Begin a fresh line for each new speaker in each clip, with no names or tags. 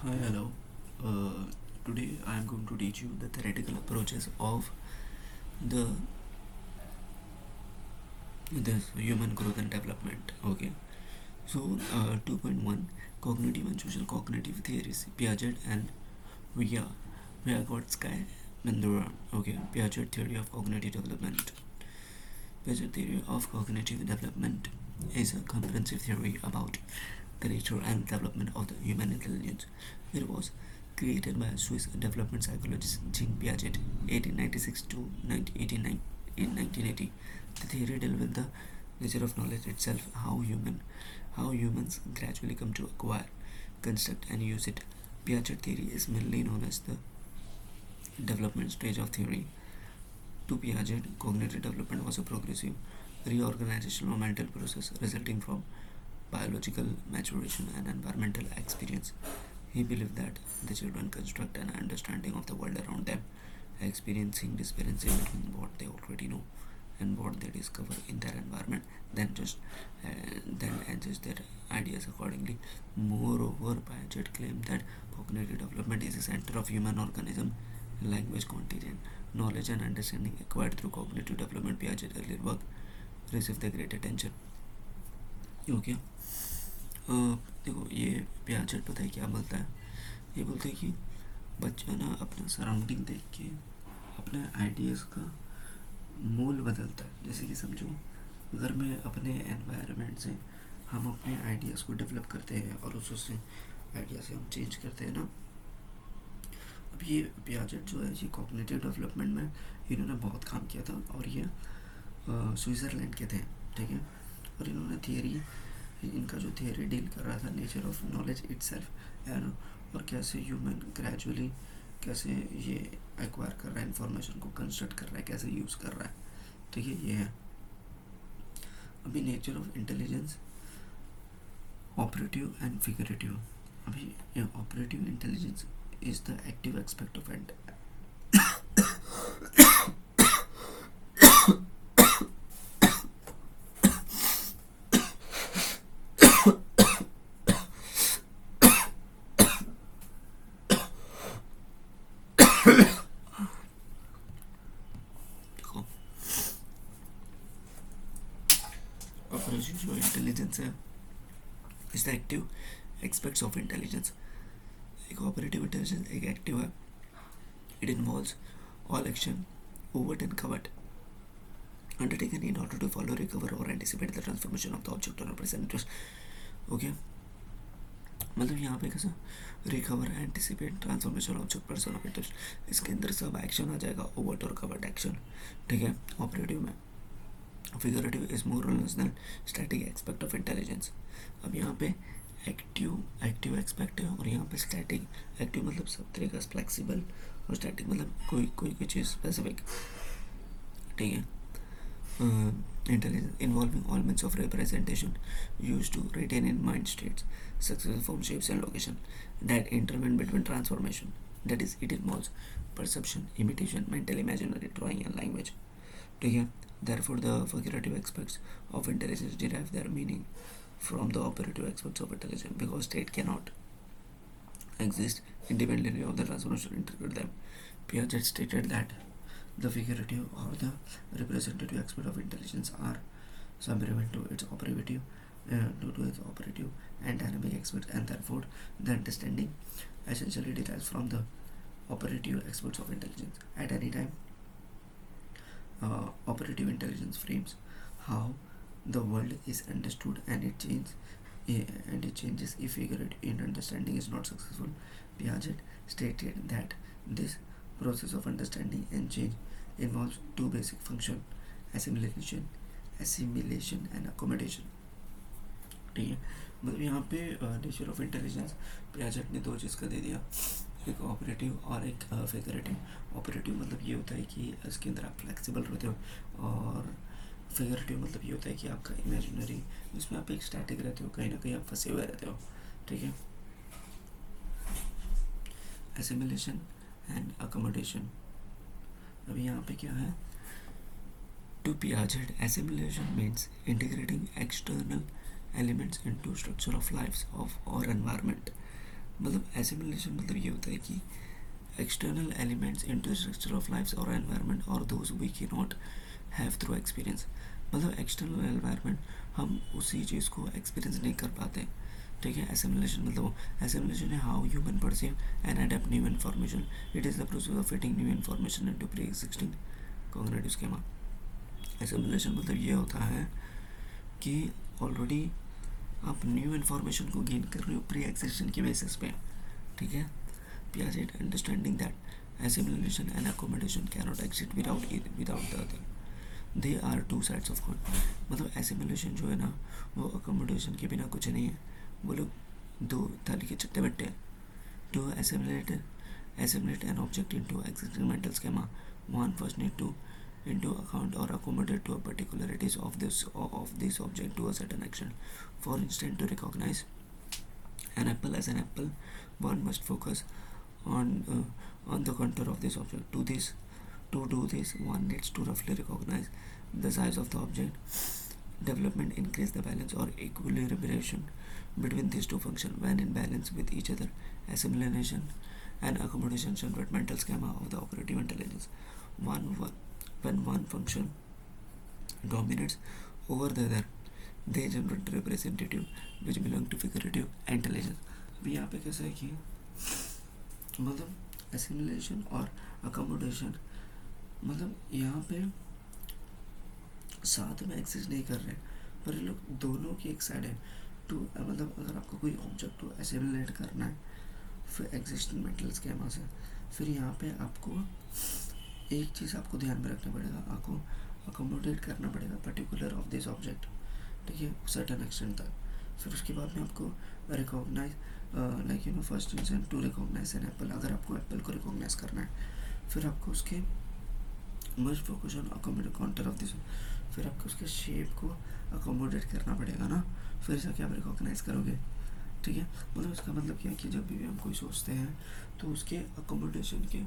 Hi, hello. Today I am going to teach you the theoretical approaches of the this human growth and development. Okay. So 2.1 cognitive and social cognitive theories, Piaget and Vygotsky Bandura. Okay, Piaget theory of cognitive development. Piaget theory of cognitive development is a comprehensive theory about the nature and development of the human intelligence. It was created by Swiss development psychologist Jean Piaget, 1896 to 1980. The theory deals with the nature of knowledge itself, how humans gradually come to acquire, construct, and use it. Piaget theory is mainly known as the development stage of theory. To Piaget, cognitive development was a progressive reorganization of mental process resulting from biological maturation and environmental experience. He believed that the children construct an understanding of the world around them, experiencing disparity between what they already know and what they discover in their environment, then adjust their ideas accordingly. Moreover, Piaget claimed that cognitive development is the center of human organism. Language content, knowledge and understanding acquired through cognitive development. Piaget earlier work received the great attention. Okay देखो ये Piaget पता है क्या बोलता है. ये बोलते हैं कि बच्चा ना अपना सराउंडिंग देख के अपने आइडियाज़ का मूल बदलता है. जैसे कि समझो अगर मैं अपने एनवायरनमेंट से हम अपने आइडियाज़ को डेवलप करते हैं और उससे आइडिया से हम चेंज करते हैं ना. अब ये पियाजेट जो है ये कॉग्निटिव डेवलपमेंट में इन्होंने बहुत काम किया था और ये स्विट्ज़रलैंड के थे. ठीक है. और इन्होंने थियरी इनका जो थियरी डील कर रहा था नेचर ऑफ नॉलेज इटसेल्फ और कैसे ह्यूमन ग्रेजुअली कैसे ये एक्वायर कर रहा है इंफॉर्मेशन को, कंस्ट्रक्ट कर रहा है, कैसे यूज़ कर रहा है. ठीक है. ये है अभी nature of intelligence, operative and figurative. अभी operative intelligence is the active aspect of operative जो इंटेलिजेंस है is the active aspects of intelligence. एक ऑपरेटिव इंटेलिजेंस एक एक्टिव है. It involves all action overt and covert undertaken in order to follow, recover or anticipate the transformation of the object or present interest. Okay. मतलब यहाँ पे कैसा recover, anticipate, transformation object, person of interest, इसके अंदर सब action आ जाएगा, overt और covert action. ठीक है. ऑपरेटिव में फिगरेटिव इज मोर और less than static aspect of intelligence. अब यहाँ पे एक्टिव एस्पेक्ट है और यहाँ पे स्टैटिक. एक्टिव मतलब सब तरीका फ्लेक्सिबल और स्टैटिक मतलब कोई चीज़ स्पेसिफिक. ठीक है. Intelligence involving all means of representation used to retain in mind states, successive form, shapes and location that intervene between transformation. That is, it involves perception, imitation, mental imaginary, drawing and language. ठीक है. Therefore, the figurative aspects of intelligence derive their meaning from the operative aspects of intelligence because state cannot exist independently of the transformation interpret them. Piaget stated that the figurative or the representative aspect of intelligence are subservient to its operative and dynamic aspects, and therefore the understanding essentially derives from the operative aspects of intelligence. At any time, operative intelligence frames how the world is understood, and it changes if figurative understanding is not successful. Piaget stated that this process of understanding and change involves two basic functions: assimilation and accommodation. ठीक है. मतलब यहाँ पे nature of intelligence Piaget ने दो चीज़ का दे दिया, एक ऑपरेटिव और एक फिगरेटिव. ऑपरेटिव मतलब ये होता है कि इसके अंदर आप फ्लेक्सिबल रहते हो, और फिगरेटिव मतलब ये होता है कि आपका इमेजिनरी, जिसमें आप एक स्टैटिक रहते हो, कहीं ना कहीं आप फंसे हुए रहते हो. ठीक है. Assimilation and accommodation. अभी यहाँ पे क्या है. To Piaget, assimilation means integrating external elements into structure of lives of our environment. मतलब एसिमिलेशन मतलब ये होता है कि external elements into the structure of lives or environment or those we cannot have through experience. मतलब external environment हम उसी चीज़ को एक्सपीरियंस नहीं कर पाते. ठीक है. एसिमिलेशन मतलब एसिमिलेशन है how human perceive and adapt new information. It is the process of fitting new information into pre existing cognitive schema. Assimilation मतलब ये होता है कि ऑलरेडी आप न्यू इन्फॉर्मेशन को गेन कर रहे हो प्री एग्जिस्टिंग की बेसिस पे. ठीक है. Piaget understanding that assimilation and accommodation cannot exist without the other. They are two sides of coin. मतलब assimilation जो है ना वो accommodation के बिना कुछ नहीं है. वो लोग दो थाली के चट्टे बट्टे हैं. To assimilate an object into existing mental schema, one first need to into account or accommodate to a particularities of this object to a certain action. For instance, to recognize an apple as an apple, one must focus on the contour of this object. To do this, one needs to roughly recognize the size of the object. Development increase the balance or equilibration between these two functions. When in balance with each other, assimilation and accommodation generate mental schema of the operative intelligence. When one function dominates over the other, they generate representative which belong to figurative intelligence. अभी यहाँ पे कैसा है कि मतलब assimilation और accommodation मतलब यहाँ पे साथ में एक्सिस्ट नहीं कर रहे पर ये लोग दोनों की एक साइड है. टू मतलब अगर आपको कोई ऑब्जेक्ट को एसिमिलेट करना है फिर एग्जिस्टिंग मेंटल स्कीमा से, फिर यहाँ पे आपको एक चीज़ आपको ध्यान में रखना पड़ेगा. आपको अकोमोडेट करना पड़ेगा पर्टिकुलर ऑफ दिस ऑब्जेक्ट. ठीक है. सर्टेन एक्सटेंट तक. फिर उसके बाद में आपको recognise like first instant to recognise an apple. अगर आपको एप्पल को रिकॉग्नाइज करना है फिर आपको उसके must focus on accommodate counter of this. फिर आपको उसके शेप को अकोमोडेट करना पड़ेगा ना, फिर जाके आप रिकॉग्नाइज करोगे. ठीक है. मतलब इसका मतलब क्या है कि जब भी हम कोई सोचते हैं तो उसके अकोमोडेशन के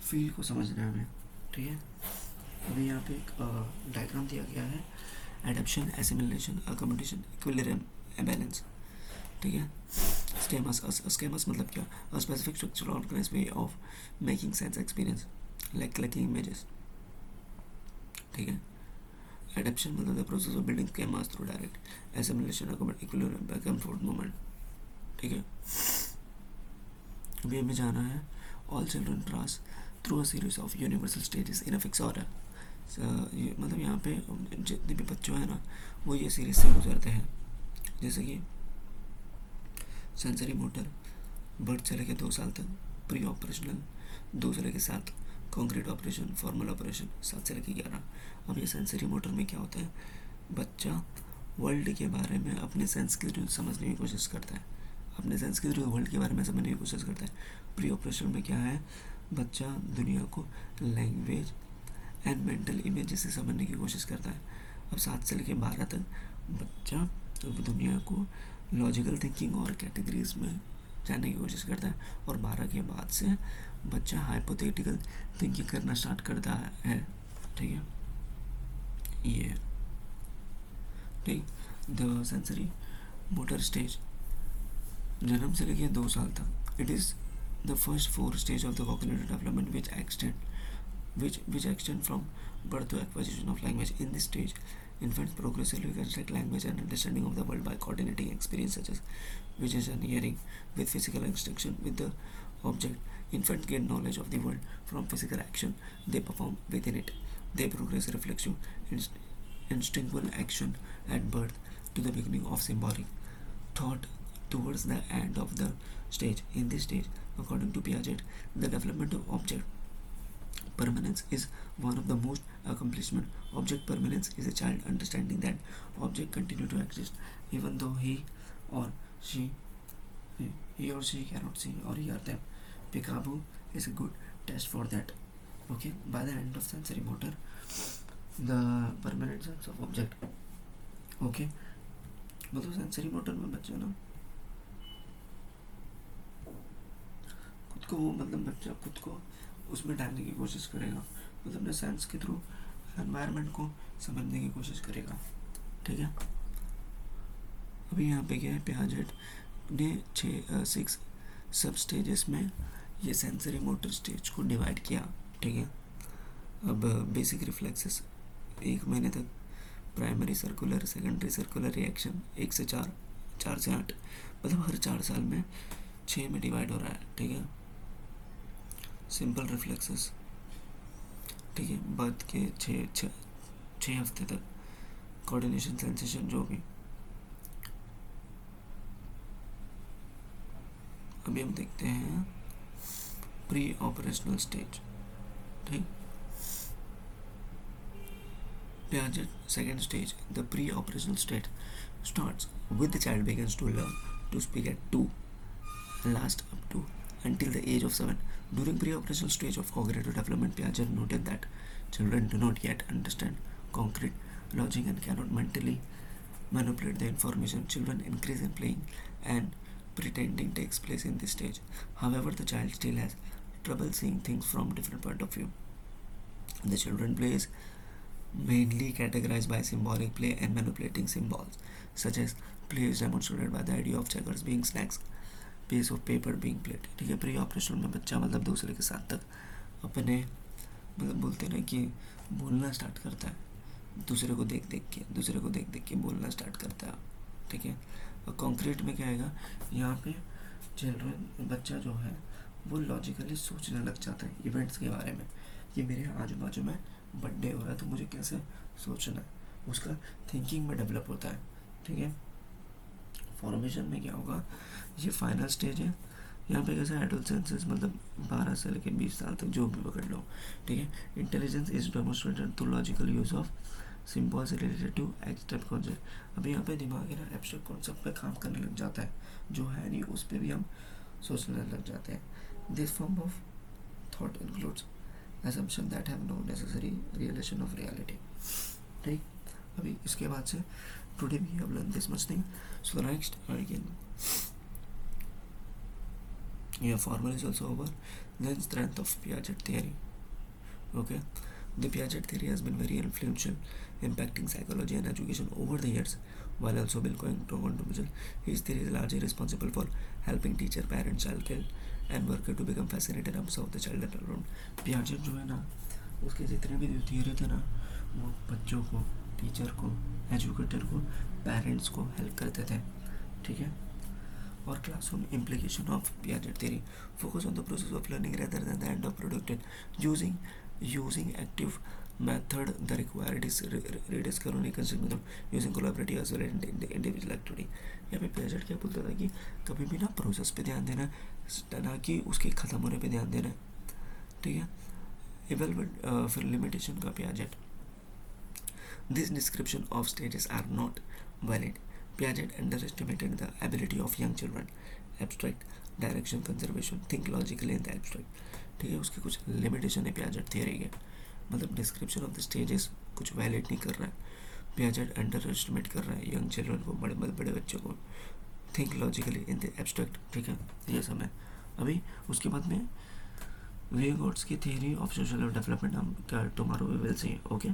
फील को समझना है हमें. ठीक है. अभी यहाँ पे एक डायग्राम दिया गया है. Adaption, assimilation, accommodation, equilibrium, balance. ठीक है. स्केमास मतलब क्या? A specific structure organise way of making sense experience like collecting images. ठीक है. एडप्शन मतलब the process of building schemas through direct. Assimilation, equilibrium, back and forth movement. ठीक है. अभी हमें जाना है all children pass through a series of universal stages in a fix order. मतलब यहाँ पे जितने भी बच्चों हैं ना वो ये सीरीज से गुजरते हैं. जैसे कि सेंसरी मोटर बर्थ से लेकर 2 साल तक, प्री ऑपरेशनल 2 से लेकर 7, कॉन्क्रीट ऑपरेशन, फॉर्मल ऑपरेशन 7 से लेकर 11. अब ये सेंसरी मोटर में क्या होता है? बच्चा वर्ल्ड के बारे में अपने सेंस के थ्रू समझने की कोशिश करता है. अपने सेंस के थ्रू वर्ल्ड के बारे में समझने की कोशिश करता है. प्री ऑपरेशन में क्या है? बच्चा दुनिया को लैंग्वेज एंड मेंटल इमेज से समझने की कोशिश करता है. अब 7 से लेकर 12 तक बच्चा दुनिया को लॉजिकल थिंकिंग और कैटेगरीज में जानने की कोशिश करता है. और 12 के बाद से बच्चा हाइपोथेटिकल थिंकिंग करना स्टार्ट करता है. ठीक है. ये ठीक. द सेंसरी मोटर स्टेज जन्म से लेकर 2 साल तक. It is the first 4 stage of the cognitive development which extend from birth to acquisition of language. In this stage, infants progressively construct language and understanding of the world by coordinating experience such as vision, hearing, with physical instruction with the object. Infants gain knowledge of the world from physical action they perform within it. They progress reflexive, instinctual action at birth to the beginning of symbolic thought towards the end of the stage. In this stage, according to Piaget, the development of object permanence is one of the most accomplishment. Object permanence is a child understanding that object continue to exist even though he or she cannot see or hear them. Peekaboo is a good test for that. Okay. By the end of sensory motor, the permanent sense of object. Okay. मतलब sensory motor में बच्चा ना खुद को मतलब बच्चा खुद को उसमें डालने की कोशिश करेगा. मतलब अपने सेंस के थ्रू एनवायरनमेंट को समझने की कोशिश करेगा. ठीक है. अभी यहाँ पे क्या है? पियाजेट ने 6 सब स्टेजेस में ये सेंसरी मोटर स्टेज को डिवाइड किया, ठीक है। अब बेसिक रिफ्लेक्सेस 1 महीने तक, primary circular, secondary circular reaction 1 से 4, 4 से 8, मतलब हर 4 साल में 6 में डिवाइड हो रहा है, ठीक है। सिंपल रिफ्लेक्सेस, ठीक है, बर्थ के 6 हफ्ते तक, कोऑर्डिनेशन, सेंसेशन, जो भी। अभी हम देखते हैं प्री ऑपरेशनल स्टेज, ठीक। Piaget second stage, the pre-operational stage, starts with the child begins to learn to speak at 2 and lasts up to until the age of 7. During pre-operational stage of cognitive development, Piaget noted that children do not yet understand concrete logic and cannot mentally manipulate the information. Children increase in playing and pretending takes place in this stage. However, the child still has trouble seeing things from different point of view. The children plays mainly categorized by symbolic play and manipulating symbols, such as play is demonstrated by the idea of checkers being snacks, piece of paper being played, ठीक है। Pre operational में बच्चा मतलब दूसरे के साथ तक अपने मतलब बोलते हैं ना कि बोलना स्टार्ट करता है, दूसरे को देख देख के बोलना स्टार्ट करता है, ठीक है। और कॉन्क्रीट में क्या आएगा, यहाँ पे चिल्ड्रन बच्चा जो है वो लॉजिकली सोचने लग जाता है इवेंट्स के बारे में, कि मेरे आजू बाजू में बर्थडे हो रहा है तो मुझे कैसे सोचना है, उसका थिंकिंग में डेवलप होता है, ठीक है। फॉर्मेशन में क्या होगा, ये फाइनल स्टेज है, यहाँ पे कैसे एडोलसेंस मतलब 12 से लेकर 20 साल तक जो भी पकड़ लो, ठीक है। Intelligence is demonstrated through logical use of symbols related to abstract concept. अभी यहाँ पे दिमाग है ना एब्स्ट्रैक्ट कॉन्सेप्ट पे काम करने लग जाता है, जो है नहीं उस पर भी हम सोचने लग जाते हैं। This form of thought includes assumption that have no necessary relation of reality, ठीक। अभी इसके बाद से today we have learned this much thing. So the next again, yeah, formula is also over. Then strength of Piaget theory. Okay, the Piaget theory has been very influential, impacting psychology and education over the years. While also Bill controversial, his theory is largely responsible for helping teacher, parents, child and worker to become fascinated and observe the child around. Piaget जो है ना, उसके जितने भी theory थे ना, वो बच्चों को, टीचर को, एजुकेटर को, पेरेंट्स को हेल्प करते थे, ठीक है। और classroom implication of Piaget theory focus on the process of learning rather than the end of product. Using active method, the required is rediscovery method using collaborative as well as individual activity. यहाँ पे Piaget क्या बोलता था कि कभी भी ना process पे ध्यान देना, ना कि उसके ख़त्म होने पे ध्यान देना, ठीक है। Evaluate फिर लिमिटेशन का Piaget. This description of stages are not valid. Piaget underestimated the ability of young children. Abstract, direction, conservation, think logically in the abstract. ठीक है, उसके कुछ लिमिटेशन है Piaget थियरी के, मतलब डिस्क्रिप्शन ऑफ द स्टेजेस कुछ valid नहीं कर रहा है। Piaget अंडर एस्टिमेट कर रहा है यंग चिल्ड्रन को, बड़े बच्चों को। Think logically in the abstract, ठीक है, ये सब है। अभी उसके बाद में वेगोट्स की थियरी ऑफ सोशल डेवलपमेंट हम tomorrow we will see, okay.